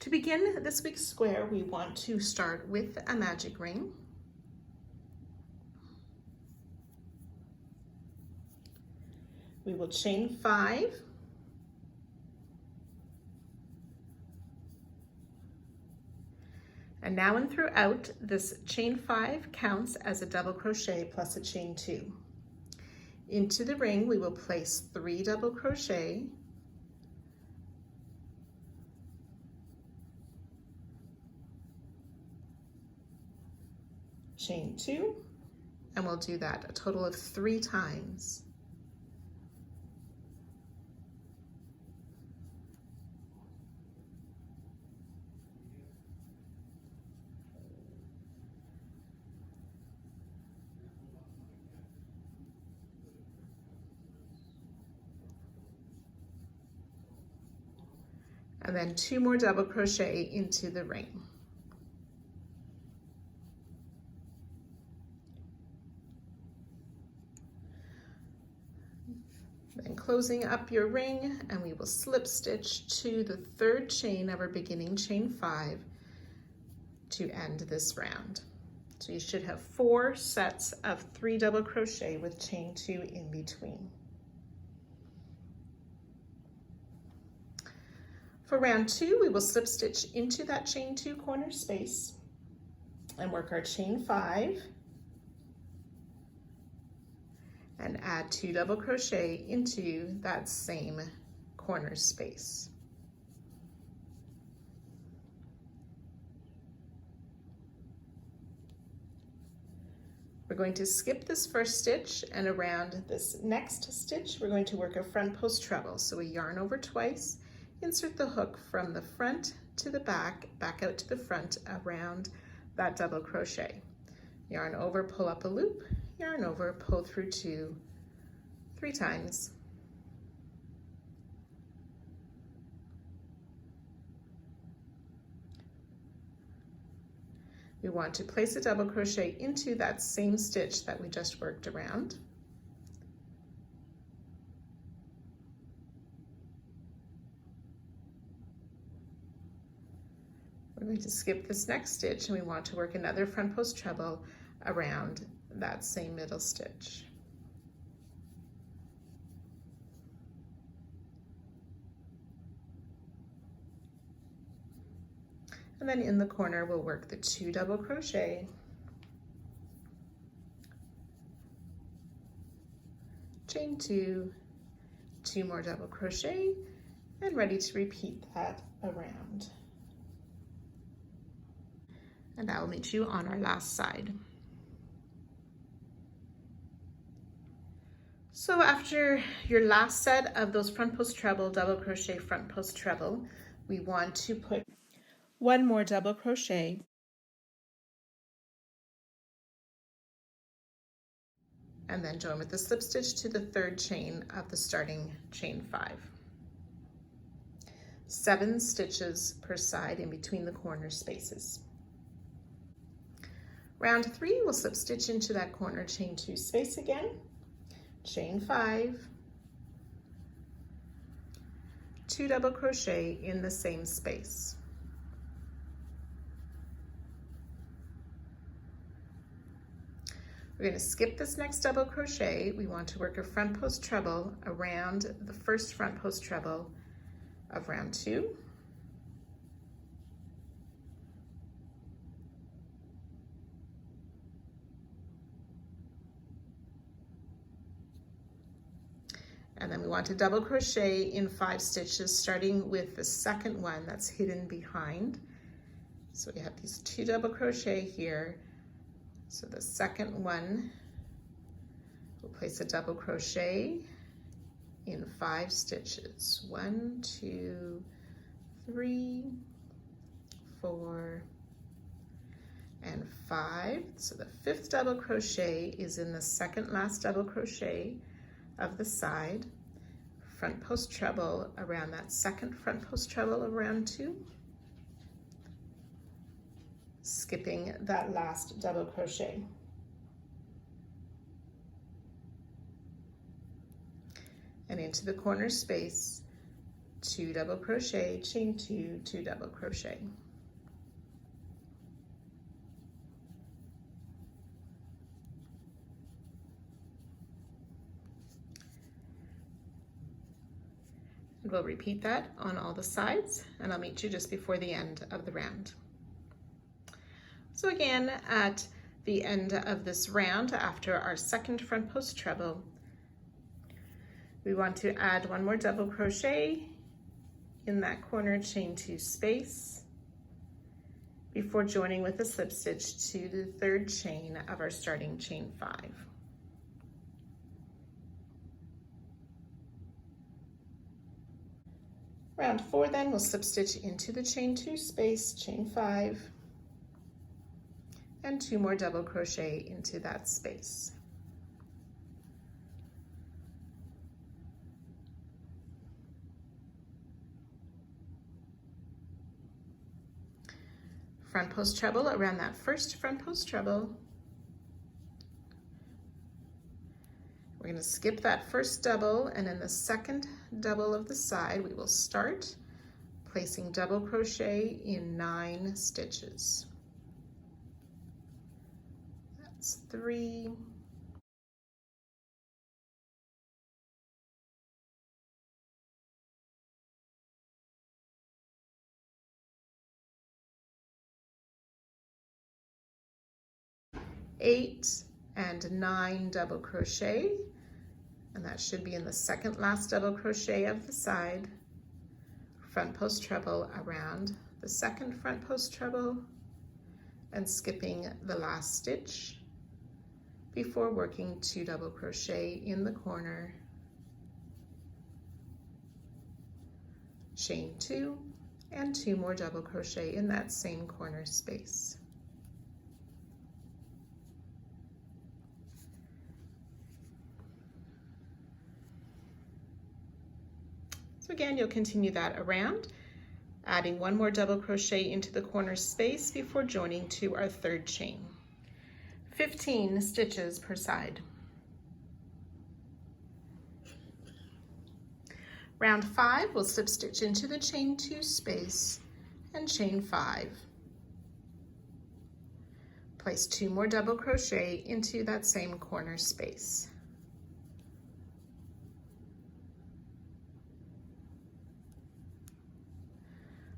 To begin this week's square, we want to start with a magic ring. We will chain 5. And now and throughout, this chain 5 counts as a double crochet plus a chain 2. Into the ring, we will place 3 double crochet, chain 2, and we'll do that a total of 3 times. And then 2 more double crochet into the ring. Then closing up your ring, and we will slip stitch to the 3rd chain of our beginning chain 5 to end this round. So you should have 4 sets of 3 double crochet with chain 2 in between. For round 2, we will slip stitch into that chain 2 corner space and work our chain 5 and add 2 double crochet into that same corner space. We're going to skip this first stitch, and around this next stitch, we're going to work a front post treble. So we yarn over twice, insert the hook from the front to the back, back out to the front around that double crochet. Yarn over, pull up a loop, yarn over, pull through 2, 3 times. We want to place a double crochet into that same stitch that we just worked around. We're going to skip this next stitch, and we want to work another front post treble around that same middle stitch. And then in the corner, we'll work the 2 double crochet, chain 2, 2 more double crochet, and ready to repeat that around. And I will meet you on our last side. So after your last set of those front post treble, double crochet, front post treble, we want to put 1 more double crochet and then join with the slip stitch to the 3rd chain of the starting chain 5. 7 stitches per side in between the corner spaces. Round 3, we'll slip stitch into that corner chain 2 space again, chain 5, 2 double crochet in the same space. We're going to skip this next double crochet. We want to work a front post treble around the first front post treble of round 2. And then we want to double crochet in 5 stitches, starting with the second one that's hidden behind. So we have these 2 double crochet here. So the second one, we'll place a double crochet in 5 stitches. 1, 2, 3, 4, and 5. So the 5th double crochet is in the second last double crochet of the side, front post treble around that second front post treble of round 2, skipping that last double crochet. And into the corner space, 2 double crochet, chain 2, 2 double crochet. And we'll repeat that on all the sides, and I'll meet you just before the end of the round. So again, at the end of this round, after our second front post treble, we want to add 1 more double crochet in that corner, chain 2 space, before joining with a slip stitch to the 3rd chain of our starting chain 5. Round 4 then, we'll slip stitch into the chain 2 space, chain 5, and 2 more double crochet into that space. Front post treble around that first front post treble. We're going to skip that first double, and in the second double of the side, we will start placing double crochet in 9 stitches. That's 3, 8 and 9 double crochet, and that should be in the second last double crochet of the side. Front post treble around the second front post treble and skipping the last stitch before working 2 double crochet in the corner, chain 2, and 2 more double crochet in that same corner space. So again, you'll continue that around, adding 1 more double crochet into the corner space before joining to our 3rd chain. 15 stitches per side. Round 5, we'll slip stitch into the chain 2 space and chain 5. Place 2 more double crochet into that same corner space.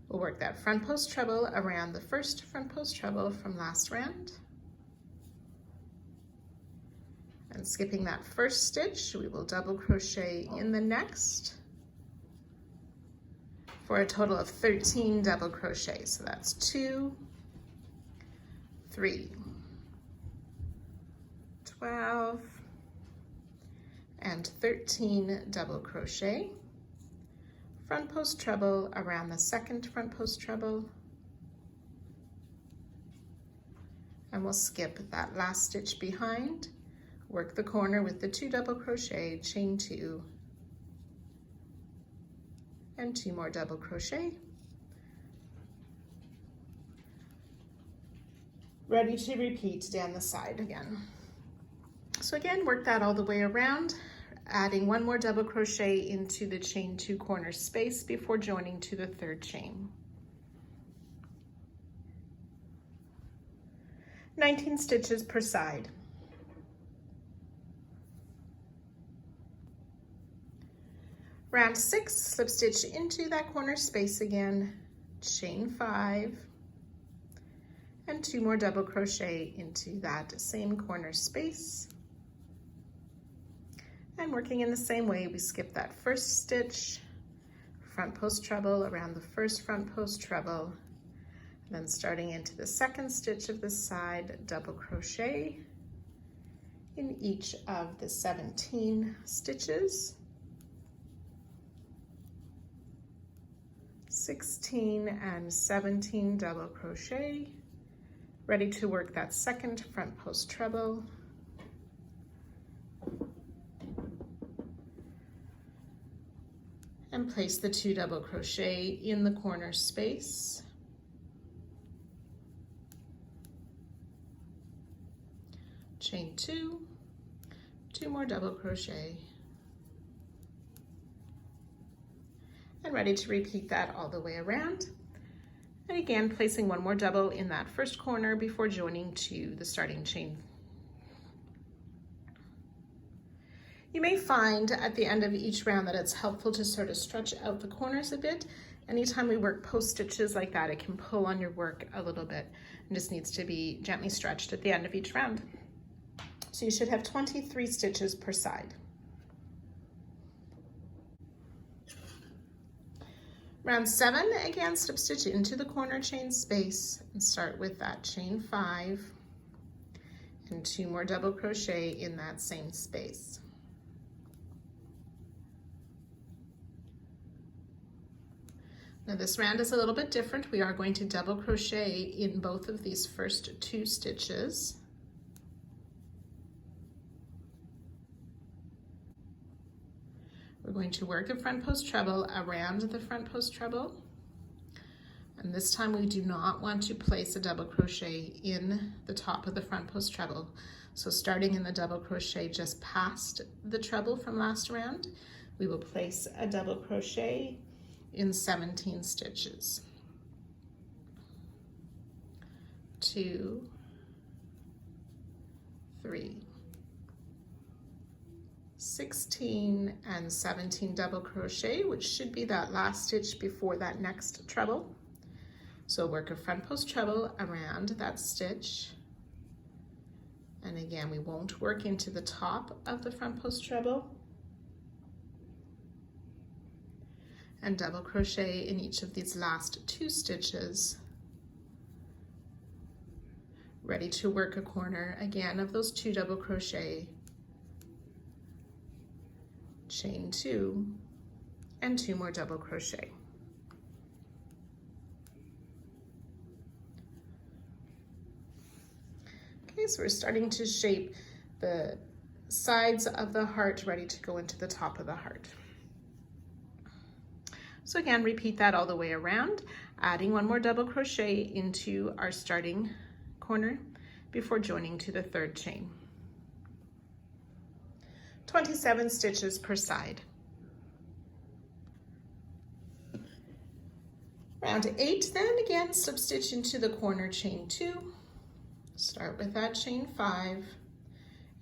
We'll work that front post treble around the first front post treble from last round. And skipping that first stitch, we will double crochet in the next for a total of 13 double crochets. So that's 2, 3, 12, and 13 double crochet. Front post treble around the second front post treble, and we'll skip that last stitch behind, work the corner with the 2 double crochet, chain 2, and 2 more double crochet. Ready to repeat down the side again. So again, work that all the way around, adding 1 more double crochet into the chain 2 corner space before joining to the 3rd chain. 19 stitches per side. Round 6, slip stitch into that corner space again, chain 5, and 2 more double crochet into that same corner space. And working in the same way, we skip that first stitch, front post treble around the first front post treble, and then starting into the second stitch of the side, double crochet in each of the 17 stitches, 16 and 17 double crochet, ready to work that second front post treble, and place the 2 double crochet in the corner space. Chain 2, 2 more double crochet, and ready to repeat that all the way around. And again, placing one more double in that first corner before joining to the starting chain. You may find at the end of each round that it's helpful to sort of stretch out the corners a bit. Anytime we work post stitches like that, it can pull on your work a little bit and just needs to be gently stretched at the end of each round. So you should have 23 stitches per side. Round 7, again, slip stitch into the corner chain space and start with that chain 5 and 2 more double crochet in that same space. Now this round is a little bit different. We are going to double crochet in both of these first 2 stitches. We're going to work a front post treble around the front post treble. And this time we do not want to place a double crochet in the top of the front post treble. So starting in the double crochet just past the treble from last round, we will place a double crochet in 17 stitches. 2, 3, 16 and 17 double crochet, which should be that last stitch before that next treble. So work a front post treble around that stitch. And again, we won't work into the top of the front post treble. And double crochet in each of these last 2 stitches. Ready to work a corner again of those 2 double crochet, chain 2, and 2 more double crochet. Okay, so we're starting to shape the sides of the heart, ready to go into the top of the heart. So again, repeat that all the way around, adding 1 more double crochet into our starting corner before joining to the 3rd chain. 27 stitches per side. Round 8 then, again, slip stitch into the corner chain 2, start with that chain 5,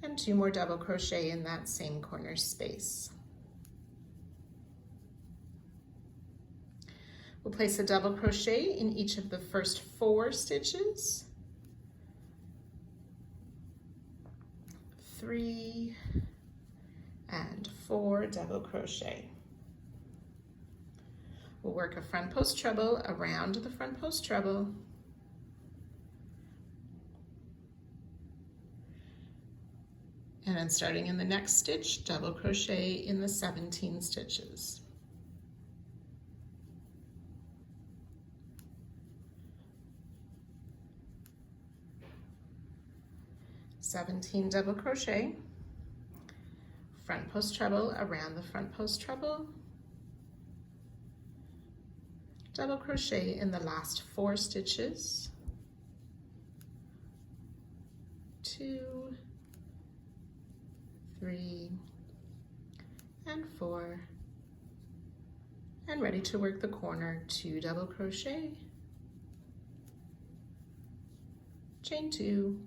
and 2 more double crochet in that same corner space. We'll place a double crochet in each of the first 4 stitches. 3 and 4 double crochet. We'll work a front post treble around the front post treble. And then starting in the next stitch, double crochet in the 17 stitches. Double crochet, front post treble around the front post treble, double crochet in the last 4 stitches, 2, 3, and 4, and ready to work the corner, 2 double crochet, chain 2,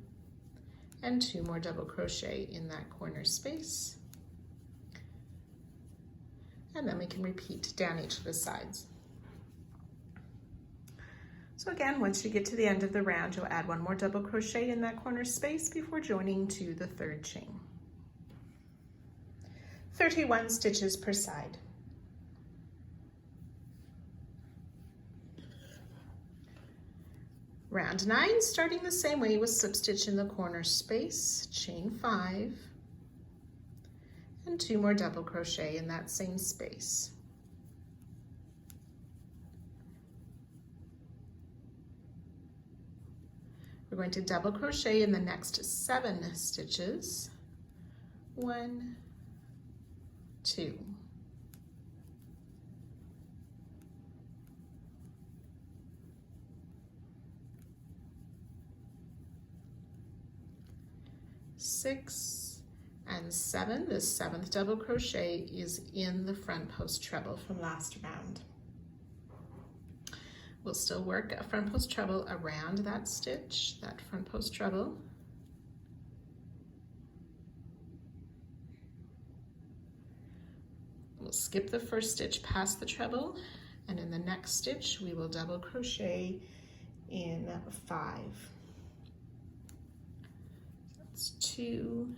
and 2 more double crochet in that corner space. And then we can repeat down each of the sides. So again, once you get to the end of the round, you'll add 1 more double crochet in that corner space before joining to the 3rd chain. 31 stitches per side. Round 9, starting the same way with slip stitch in the corner space, chain 5, and 2 more double crochet in that same space. We're going to double crochet in the next 7 stitches. 1, 2. 6 and 7. The 7th double crochet is in the front post treble from last round. We'll still work a front post treble around that stitch, that front post treble. We'll skip the first stitch past the treble, and in the next stitch we will double crochet in 5. That's 2,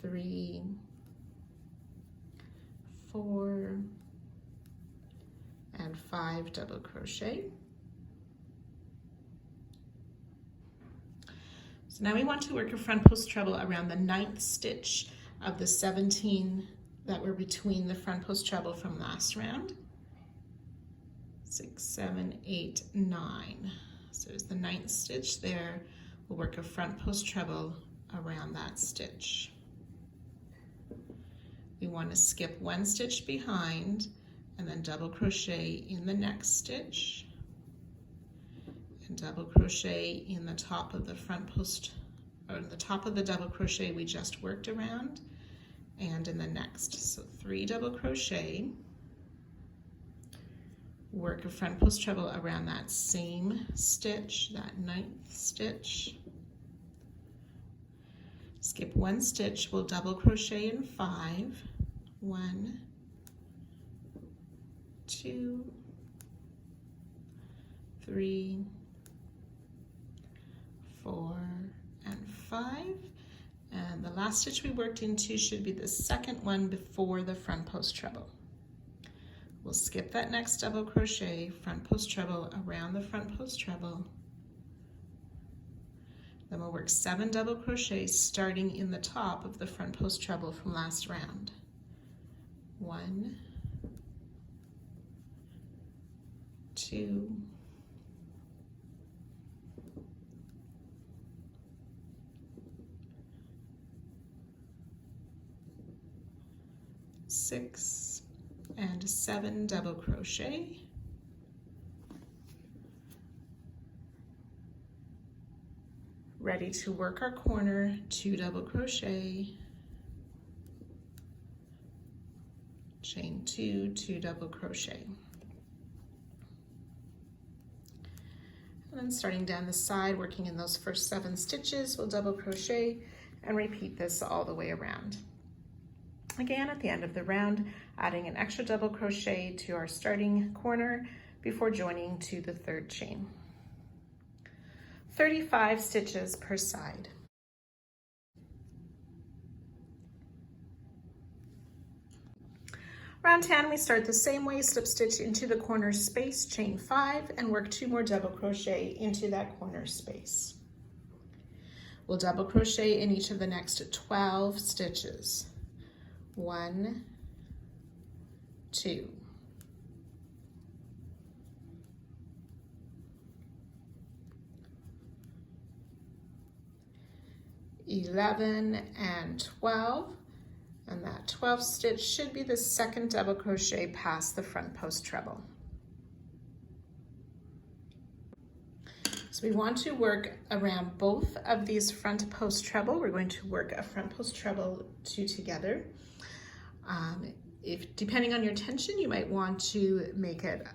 3, 4, and 5 double crochet. So now we want to work a front post treble around the 9th stitch of the 17 that were between the front post treble from last round. 6, 7, 8, 9. So there's the 9th stitch there. We'll work a front post treble around that stitch. We want to skip 1 stitch behind and then double crochet in the next stitch and double crochet in the top of the front post, or the top of the double crochet we just worked around, and in the next. So 3 double crochet, work a front post treble around that same stitch, that 9th stitch. Skip 1 stitch, we'll double crochet in 5. 1, 2, 3, 4, and 5. And the last stitch we worked into should be the second one before the front post treble. We'll skip that next double crochet, front post treble around the front post treble. Then we'll work 7 double crochets starting in the top of the front post treble from last round. 1, 2, 6, and 7 double crochet. Ready to work our corner, 2 double crochet, chain 2, 2 double crochet. And then starting down the side, working in those first 7 stitches, we'll double crochet and repeat this all the way around. Again, at the end of the round, adding an extra double crochet to our starting corner before joining to the 3rd chain. 35 stitches per side. Round 10, we start the same way, slip stitch into the corner space, chain 5, and work 2 more double crochet into that corner space. We'll double crochet in each of the next 12 stitches. 1, 2, 11, and 12. And that 12th stitch should be the 2nd double crochet past the front post treble. So we want to work around both of these front post treble. We're going to work a front post treble 2 together. Depending on your tension, you might want to make it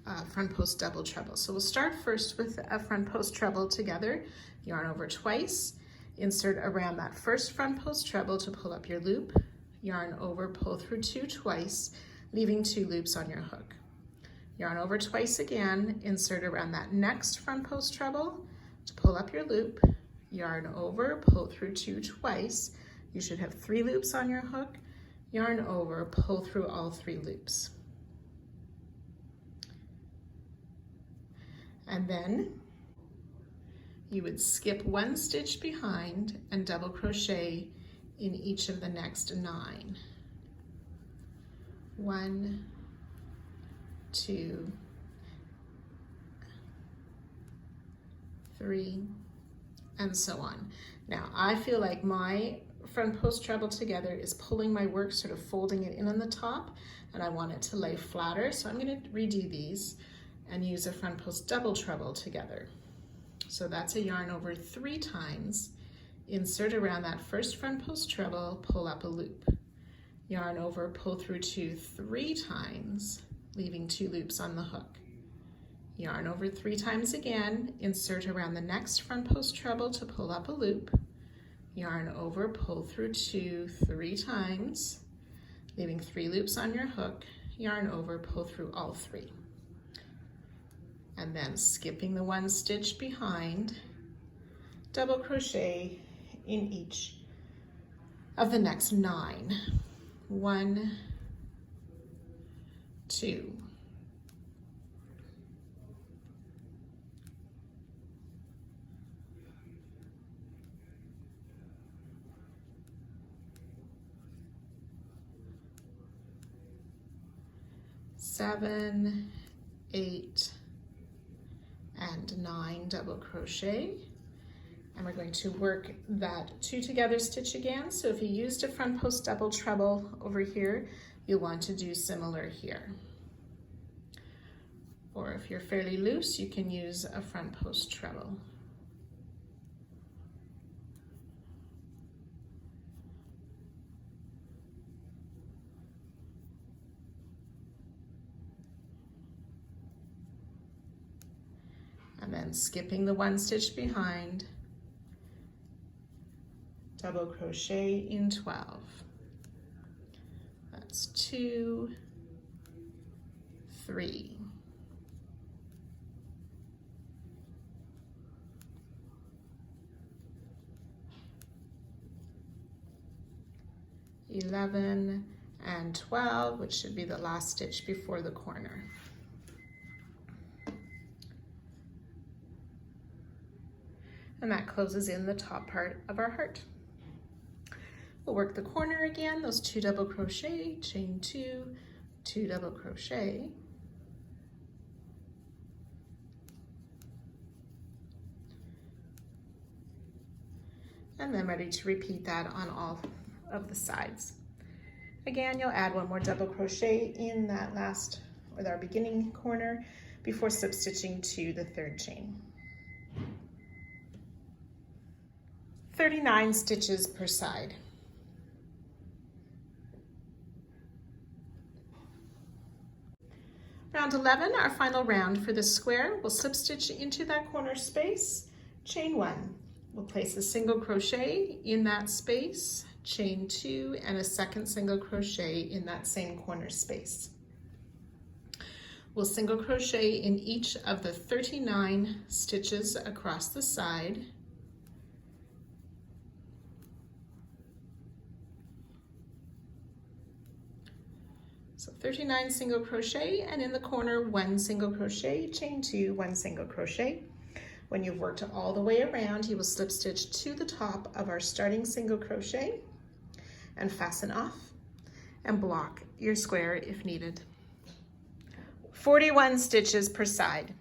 a front post double treble. So we'll start first with a front post treble together, yarn over twice, insert around that first front post treble to pull up your loop, yarn over, pull through 2 twice, leaving 2 loops on your hook. Yarn over twice again, insert around that next front post treble to pull up your loop, yarn over, pull through 2 twice. You should have 3 loops on your hook, yarn over, pull through all 3 loops. And then you would skip 1 stitch behind and double crochet in each of the next 9. 1, 2, 3, and so on. Now I feel like my front post treble together is pulling my work, sort of folding it in on the top, and I want it to lay flatter, so I'm going to redo these and use a front post double treble together. So that's a yarn over 3 times insert around that first front post treble, pull up a loop. Yarn over, pull through 2 3 times, leaving 2 loops on the hook. Yarn over 3 times again, insert around the next front post treble to pull up a loop. Yarn over, pull through 2 3 times, leaving 3 loops on your hook. Yarn over, pull through all 3. And then skipping the 1 stitch behind, double crochet in each of the next 9. 1, 2, 7, 8, and 9 double crochet. And we're going to work that 2 together stitch again. So if you used a front post double treble over here, you'll want to do similar here. Or if you're fairly loose, you can use a front post treble. And then skipping the 1 stitch behind, double crochet in 12. That's 2, 3, 11 and 12, which should be the last stitch before the corner. And that closes in the top part of our heart. We'll work the corner again, those 2 double crochet, chain 2, 2 double crochet. And then ready to repeat that on all of the sides. Again, you'll add 1 more double crochet in that last, or our beginning corner, before slip stitching to the 3rd chain. 39 stitches per side. Round 11, our final round for the square. We'll slip stitch into that corner space, chain 1. We'll place a single crochet in that space, chain 2, and a second single crochet in that same corner space. We'll single crochet in each of the 39 stitches across the side. So 39 single crochet, and in the corner 1 single crochet, chain 2, 1 single crochet. When you've worked all the way around, you will slip stitch to the top of our starting single crochet and fasten off and block your square if needed. 41 stitches per side.